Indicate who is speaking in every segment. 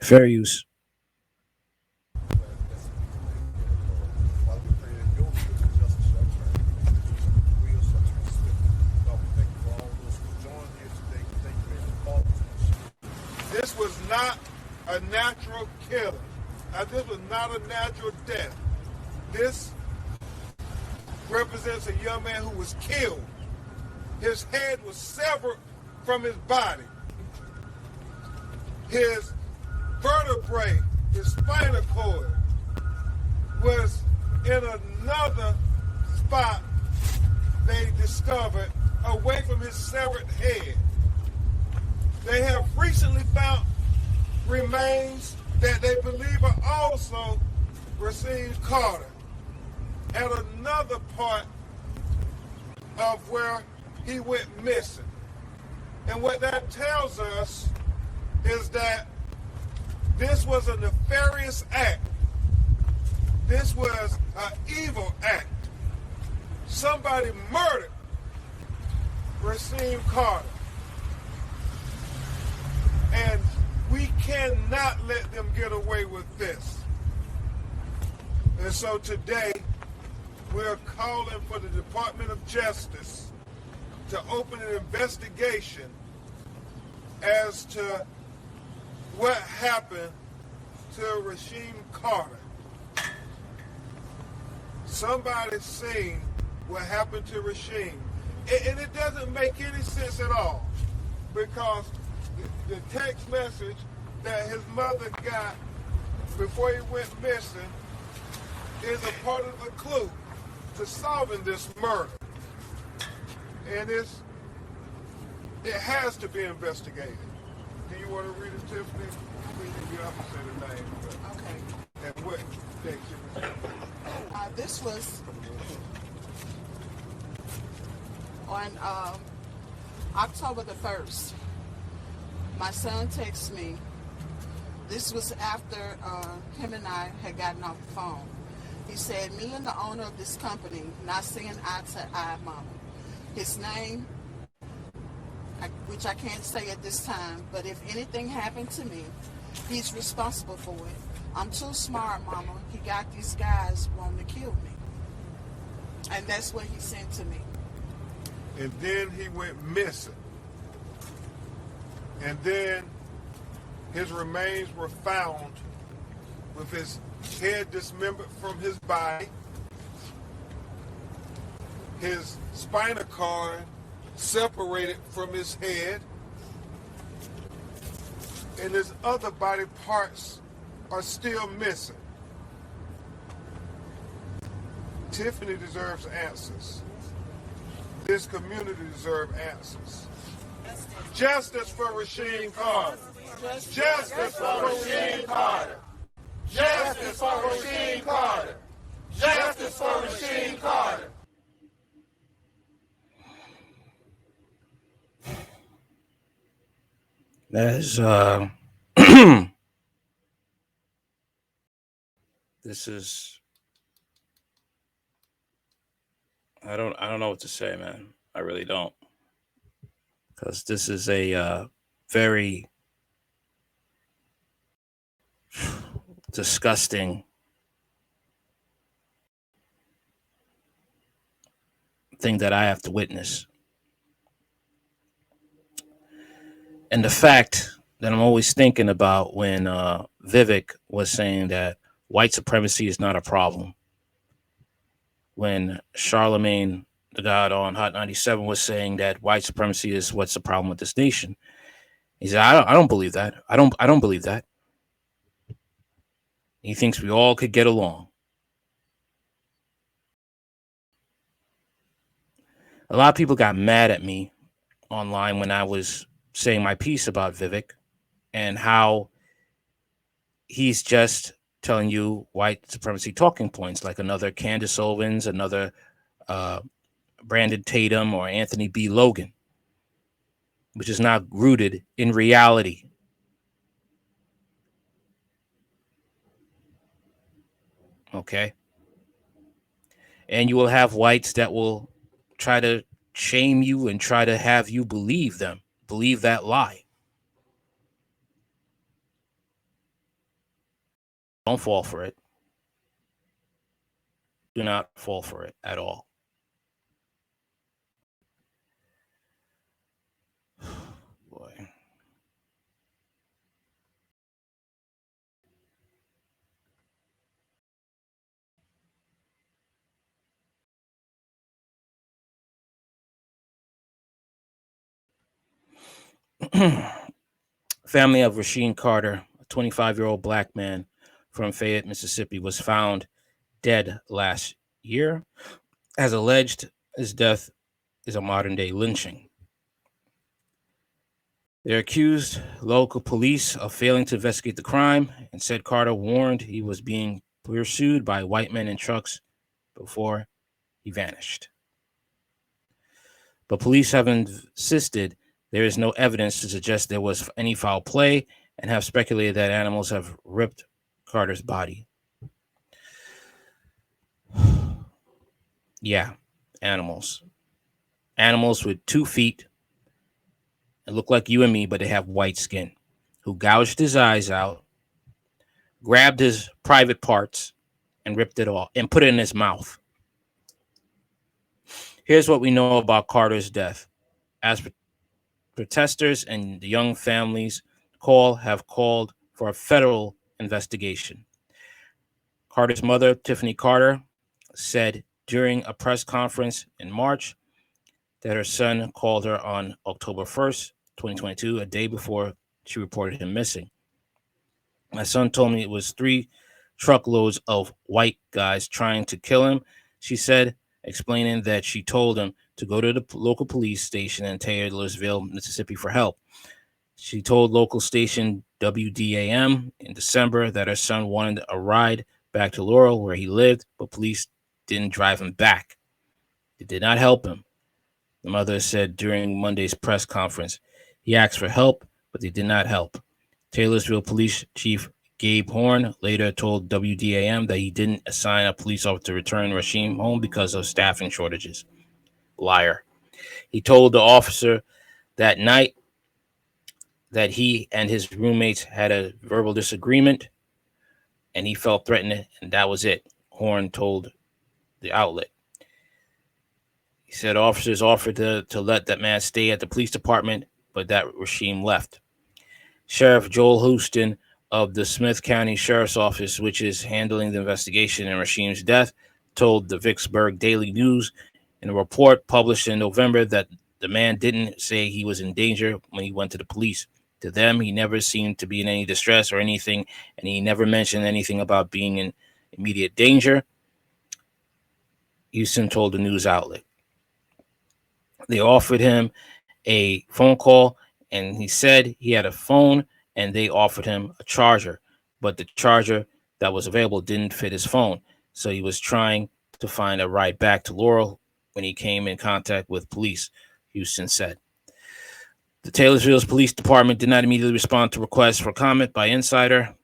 Speaker 1: Fair use.
Speaker 2: This was not a natural killing. Now, this was not a natural death. This represents a young man who was killed. His head was severed from his body. His vertebrae, his spinal cord, was in another spot they discovered away from his severed head. They have recently found remains that they believe are also Rasheem Carter at another part of where he went missing. And what that tells us is that this was a nefarious act. This was an evil act. Somebody murdered Rasheem Carter. And we cannot let them get away with this. And so today, we're calling for the Department of Justice to open an investigation as to what happened to Rasheem Carter. Somebody seen what happened to Rasheem. And it doesn't make any sense at all, because the text message that his mother got before he went missing is a part of the clue to solving this murder. And it has to be investigated. Do you want to read it, Tiffany? You have to say the name.
Speaker 3: Okay.
Speaker 2: And what date you was
Speaker 3: This was on October the 1st. My son texted me. This was after him and I had gotten off the phone. He said, me and the owner of this company not seeing eye to eye, Mama. His name, which I can't say at this time, but if anything happened to me, he's responsible for it. I'm too smart, Mama. He got these guys wanting to kill me. And that's what he sent to me.
Speaker 2: And then he went missing. And then his remains were found with his head dismembered from his body, his spinal cord separated from his head, and his other body parts are still missing. Tiffany deserves answers. This community deserves answers. Justice for Rasheem Carter. Justice for Rasheem Carter. Justice for Rasheem Carter. Justice for Rasheem Carter.
Speaker 1: That is this is I don't know what to say, man. I really don't. Because this is a very disgusting thing that I have to witness. And the fact that I'm always thinking about when Vivek was saying that white supremacy is not a problem. When Charlemagne, the God on Hot 97, was saying that white supremacy is what's the problem with this nation. He said, I don't believe that. I don't believe that. He thinks we all could get along. A lot of people got mad at me online when I was saying my piece about Vivek and how he's just telling you white supremacy talking points, like another Candace Owens, another Brandon Tatum, or Anthony B. Logan, which is not rooted in reality. Okay? And you will have whites that will try to shame you and try to have you believe that lie. Don't fall for it. Do not fall for it at all. Boy. Family of Rasheem Carter, a 25-year-old black man from Fayette, Mississippi, was found dead last year. As alleged, his death is a modern day lynching. They accused local police of failing to investigate the crime and said Carter warned he was being pursued by white men in trucks before he vanished. But police have insisted there is no evidence to suggest there was any foul play and have speculated that animals have ripped Carter's body. Yeah, animals. Animals with 2 feet and look like you and me, but they have white skin, who gouged his eyes out, grabbed his private parts, and ripped it off and put it in his mouth. Here's what we know about Carter's death. As protesters and the young families have called for a federal investigation. Carter's mother, Tiffany Carter, said during a press conference in March that her son called her on October 1st, 2022, a day before she reported him missing. My son told me it was 3 truckloads of white guys trying to kill him, she said, explaining that she told him to go to the local police station in Taylorsville, Mississippi for help. She told local station WDAM in December that her son wanted a ride back to Laurel, where he lived, but police didn't drive him back. They did not help him, the mother said during Monday's press conference. He asked for help, but they did not help. Taylorsville Police Chief Gabe Horn later told WDAM that he didn't assign a police officer to return Rasheem home because of staffing shortages. Liar. He told the officer that night that he and his roommates had a verbal disagreement and he felt threatened, and that was it, Horn told the outlet. He said officers offered to let that man stay at the police department, but that Rasheem left. Sheriff Joel Houston of the Smith County Sheriff's Office, which is handling the investigation in Rasheem's death, told the Vicksburg Daily News in a report published in November that the man didn't say he was in danger when he went to the police. To them, he never seemed to be in any distress or anything, and he never mentioned anything about being in immediate danger, Houston told the news outlet. They offered him a phone call, and he said he had a phone, and they offered him a charger, but the charger that was available didn't fit his phone, so he was trying to find a ride back to Laurel when he came in contact with police, Houston said. The Taylorsville Police Department did not immediately respond to requests for comment by Insider.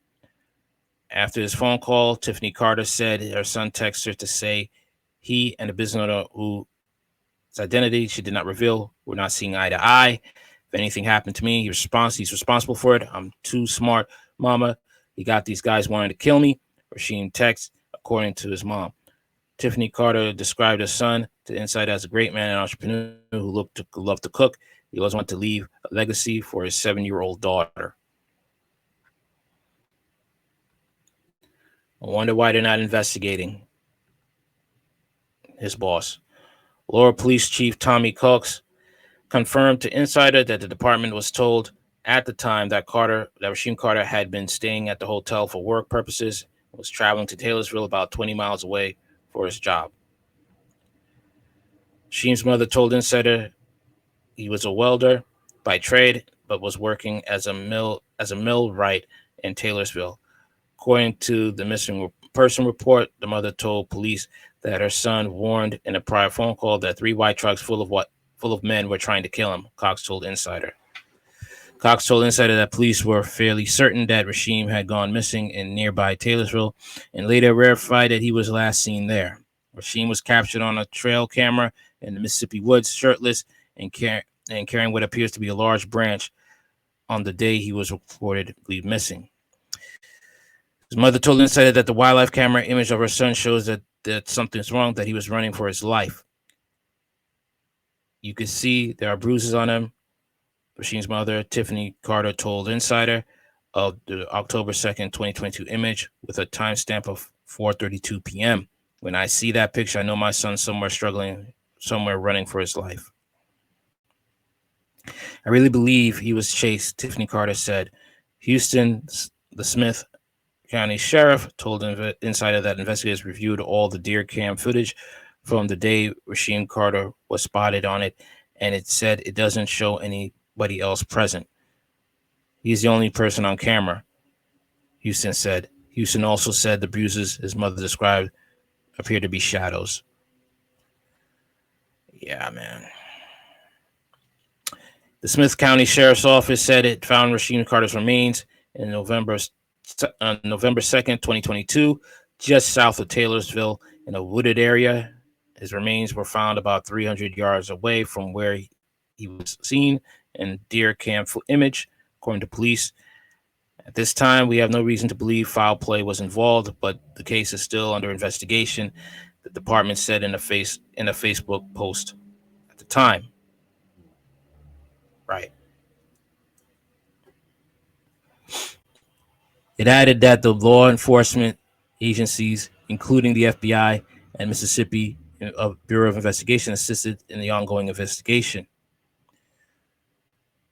Speaker 1: After his phone call, Tiffany Carter said her son texted her to say he and the business owner whose identity she did not reveal were not seeing eye to eye. If anything happened to me, he's responsible for it. I'm too smart, mama. He got these guys wanting to kill me. Rasheem texts, according to his mom. Tiffany Carter described her son to Insider as a great man and entrepreneur who loved to cook. He always wanted to leave a legacy for his 7-year-old daughter. I wonder why they're not investigating his boss. Laurel Police Chief Tommy Cox confirmed to Insider that the department was told at the time that Rasheem Carter had been staying at the hotel for work purposes and was traveling to Taylorsville about 20 miles away for his job. Rasheem's mother told Insider he was a welder by trade, but was working as a millwright in Taylorsville. According to the missing person report, the mother told police that her son warned in a prior phone call that 3 white trucks full of men were trying to kill him, Cox told Insider. Cox told Insider that police were fairly certain that Rasheem had gone missing in nearby Taylorsville and later verified that he was last seen there. Rasheem was captured on a trail camera in the Mississippi woods, shirtless and carrying what appears to be a large branch on the day he was reportedly missing. His mother told Insider that the wildlife camera image of her son shows that something's wrong, that he was running for his life. You can see there are bruises on him. Rasheem's mother, Tiffany Carter, told Insider of the October 2nd, 2022 image with a timestamp of 4:32 p.m. When I see that picture, I know my son's somewhere struggling, somewhere running for his life. I really believe he was chased, Tiffany Carter said. Houston, the Smith County Sheriff told Insider that investigators reviewed all the deer cam footage from the day Rasheem Carter was spotted on it, and it said it doesn't show anybody else present. He's the only person on camera, Houston said. Houston also said the bruises his mother described appear to be shadows. Yeah, man. The Smith County Sheriff's Office said it found Rasheem Carter's remains in November 2nd, 2022, just south of Taylorsville in a wooded area. His remains were found about 300 yards away from where he was seen in deer cam image, according to police. At this time, we have no reason to believe foul play was involved, but the case is still under investigation, the department said in a Facebook post at the time. Right. It added that the law enforcement agencies, including the FBI and Mississippi Bureau of Investigation, assisted in the ongoing investigation.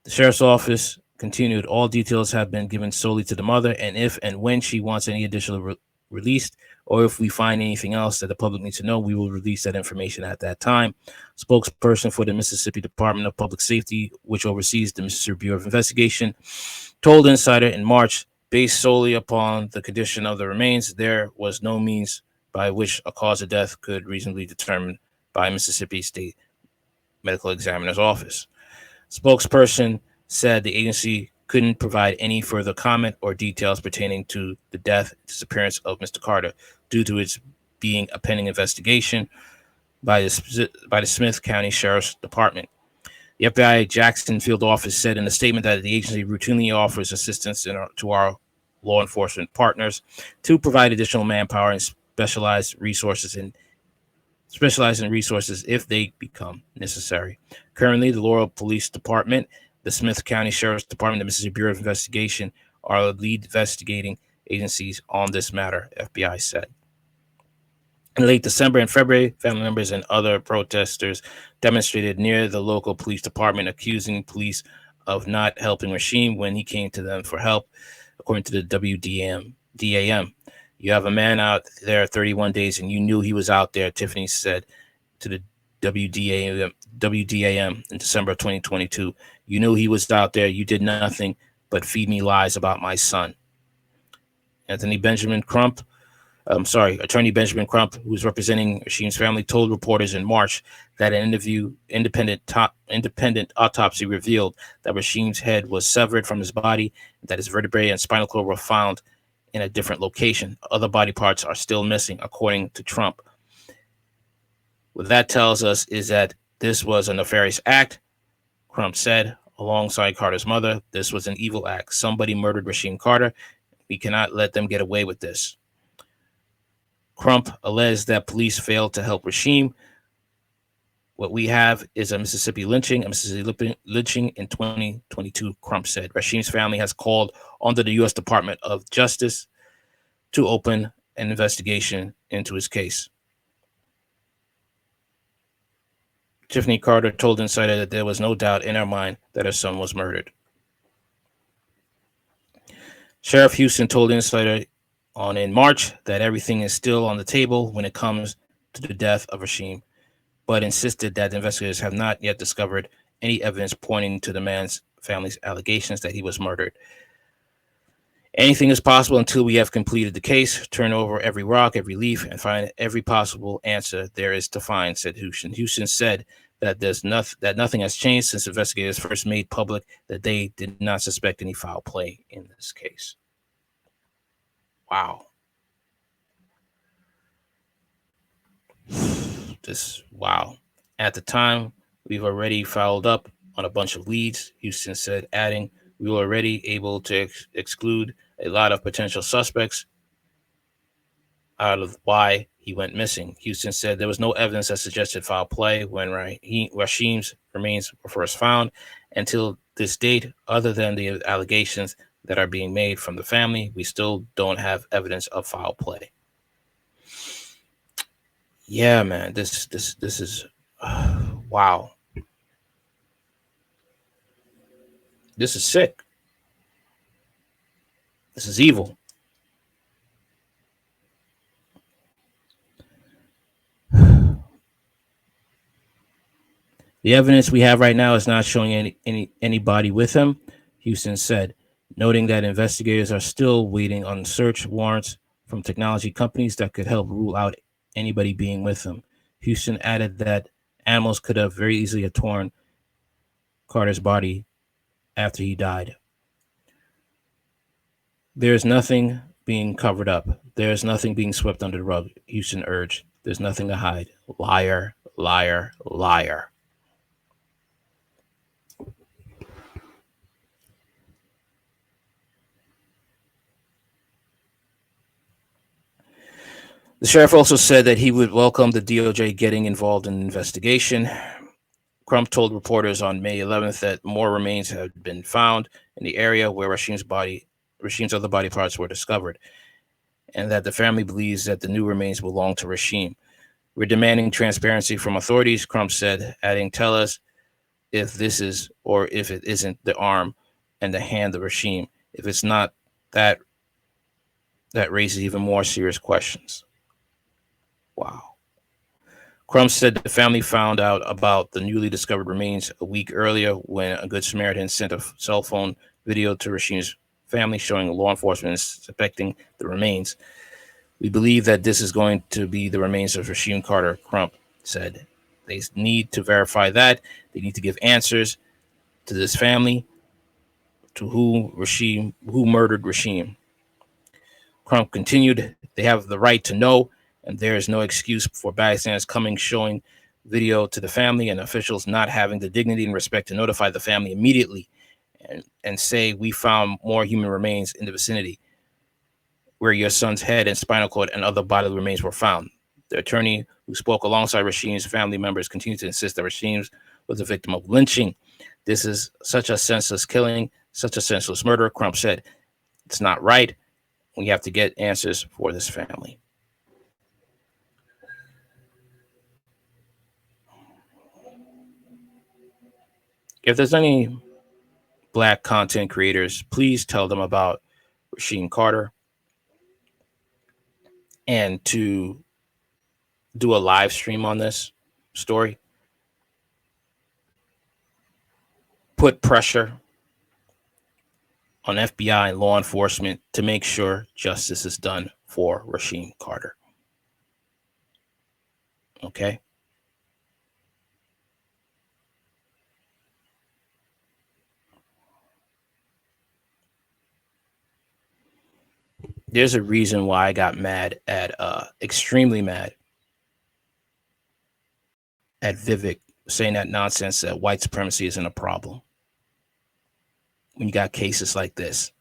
Speaker 1: The sheriff's office continued, all details have been given solely to the mother, and if and when she wants any additional released, or if we find anything else that the public needs to know, we will release that information at that time. Spokesperson for the Mississippi Department of Public Safety, which oversees the Mississippi Bureau of Investigation, told Insider in March, based solely upon the condition of the remains, there was no means by which a cause of death could reasonably be determined by Mississippi State Medical Examiner's Office. Spokesperson said the agency couldn't provide any further comment or details pertaining to the death and disappearance of Mr. Carter due to its being a pending investigation by the Smith County Sheriff's Department. The FBI Jackson Field Office said in a statement that the agency routinely offers assistance to our law enforcement partners to provide additional manpower and specialized resources if they become necessary. Currently, the Laurel Police Department, the Smith County Sheriff's Department, the Mississippi Bureau of Investigation are the lead investigating agencies on this matter, FBI said. In late December and February, family members and other protesters demonstrated near the local police department, accusing police of not helping Rasheem when he came to them for help, according to the WDAM. You have a man out there 31 days and you knew he was out there, Tiffany said to the WDAM in December of 2022. You knew he was out there. You did nothing but feed me lies about my son. Attorney Benjamin Crump, who was representing Rasheem's family, told reporters in March that an independent autopsy revealed that Rasheem's head was severed from his body, and that his vertebrae and spinal cord were found in a different location. Other body parts are still missing, according to Trump. What that tells us is that this was a nefarious act, Crump said, alongside Carter's mother. This was an evil act. Somebody murdered Rasheem Carter. We cannot let them get away with this. Crump alleged that police failed to help Rasheem. What we have is a Mississippi lynching in 2022, Crump said. Rasheem's family has called on the U.S. Department of Justice to open an investigation into his case. Tiffany Carter told Insider that there was no doubt in her mind that her son was murdered. Sheriff Houston told Insider in March that everything is still on the table when it comes to the death of Rasheem, but insisted that investigators have not yet discovered any evidence pointing to the man's family's allegations that he was murdered. Anything is possible until we have completed the case, turn over every rock, every leaf, and find every possible answer there is to find, said Houston. Houston said that nothing has changed since investigators first made public that they did not suspect any foul play in this case. Wow. Wow. At the time, we've already followed up on a bunch of leads, Houston said, adding, we were already able to exclude a lot of potential suspects. out of why he went missing. Houston said there was no evidence that suggested foul play when Rasheem's remains were first found until this date, other than the allegations that are being made from the family. We still don't have evidence of foul play. Yeah, man, this is wow. This is sick. This is evil. The evidence we have right now is not showing anybody with him, Houston said, noting that investigators are still waiting on search warrants from technology companies that could help rule out anybody being with him. Houston added that animals could have very easily have torn Carter's body after he died. There's nothing being covered up. There's nothing being swept under the rug, Houston urged. There's nothing to hide. Liar, liar, liar. The sheriff also said that he would welcome the DOJ getting involved in the investigation. Crump told reporters on May 11th that more remains had been found in the area where Rasheem's other body parts were discovered, and that the family believes that the new remains belong to Rasheem. We're demanding transparency from authorities, Crump said, adding, tell us if this is or if it isn't the arm and the hand of Rasheem. If it's not, that that raises even more serious questions. Wow. Crump said the family found out about the newly discovered remains a week earlier when a Good Samaritan sent a cell phone video to Rasheem's family showing law enforcement inspecting the remains. We believe that this is going to be the remains of Rasheem Carter, Crump said. They need to verify that. They need to give answers to this family, to who murdered Rasheem. Crump continued, they have the right to know, and there is no excuse for bystanders coming showing video to the family and officials not having the dignity and respect to notify the family immediately and say we found more human remains in the vicinity where your son's head and spinal cord and other bodily remains were found. The attorney who spoke alongside Rasheem's family members continued to insist that Rasheem was a victim of lynching. This is such a senseless killing, such a senseless murder, Crump said. It's not right. We have to get answers for this family. If there's any Black content creators, please tell them about Rasheem Carter and to do a live stream on this story. Put pressure on FBI and law enforcement to make sure justice is done for Rasheem Carter. Okay? There's a reason why I got mad at, extremely mad at Vivek saying that nonsense that white supremacy isn't a problem when you got cases like this.